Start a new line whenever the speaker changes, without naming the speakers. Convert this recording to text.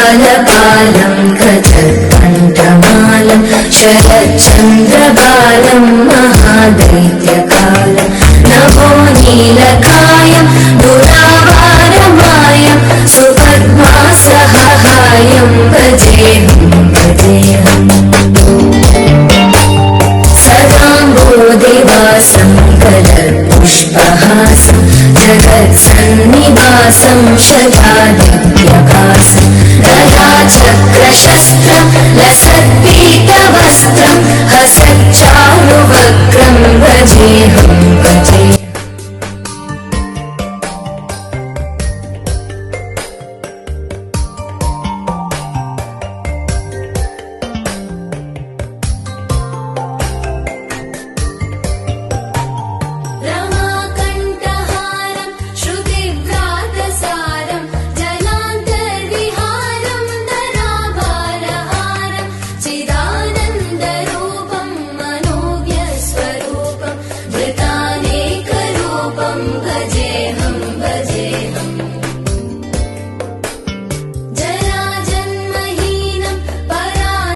कालपालं गजकण्ठमालं शरच्चन्द्रबालं महादैत्यकालं नभो नीलकायं दुरावारमायं सुपद्मासहायं भजेऽहं भजेऽहम् सदाम्बोधिवासं कलपुष्पहासं जगत्सन्निवासं शतादिव्यकासं गदाचक्रशस्त्रं लसत्पीतवस्त्रं हसच्चारुवक्त्रं भजे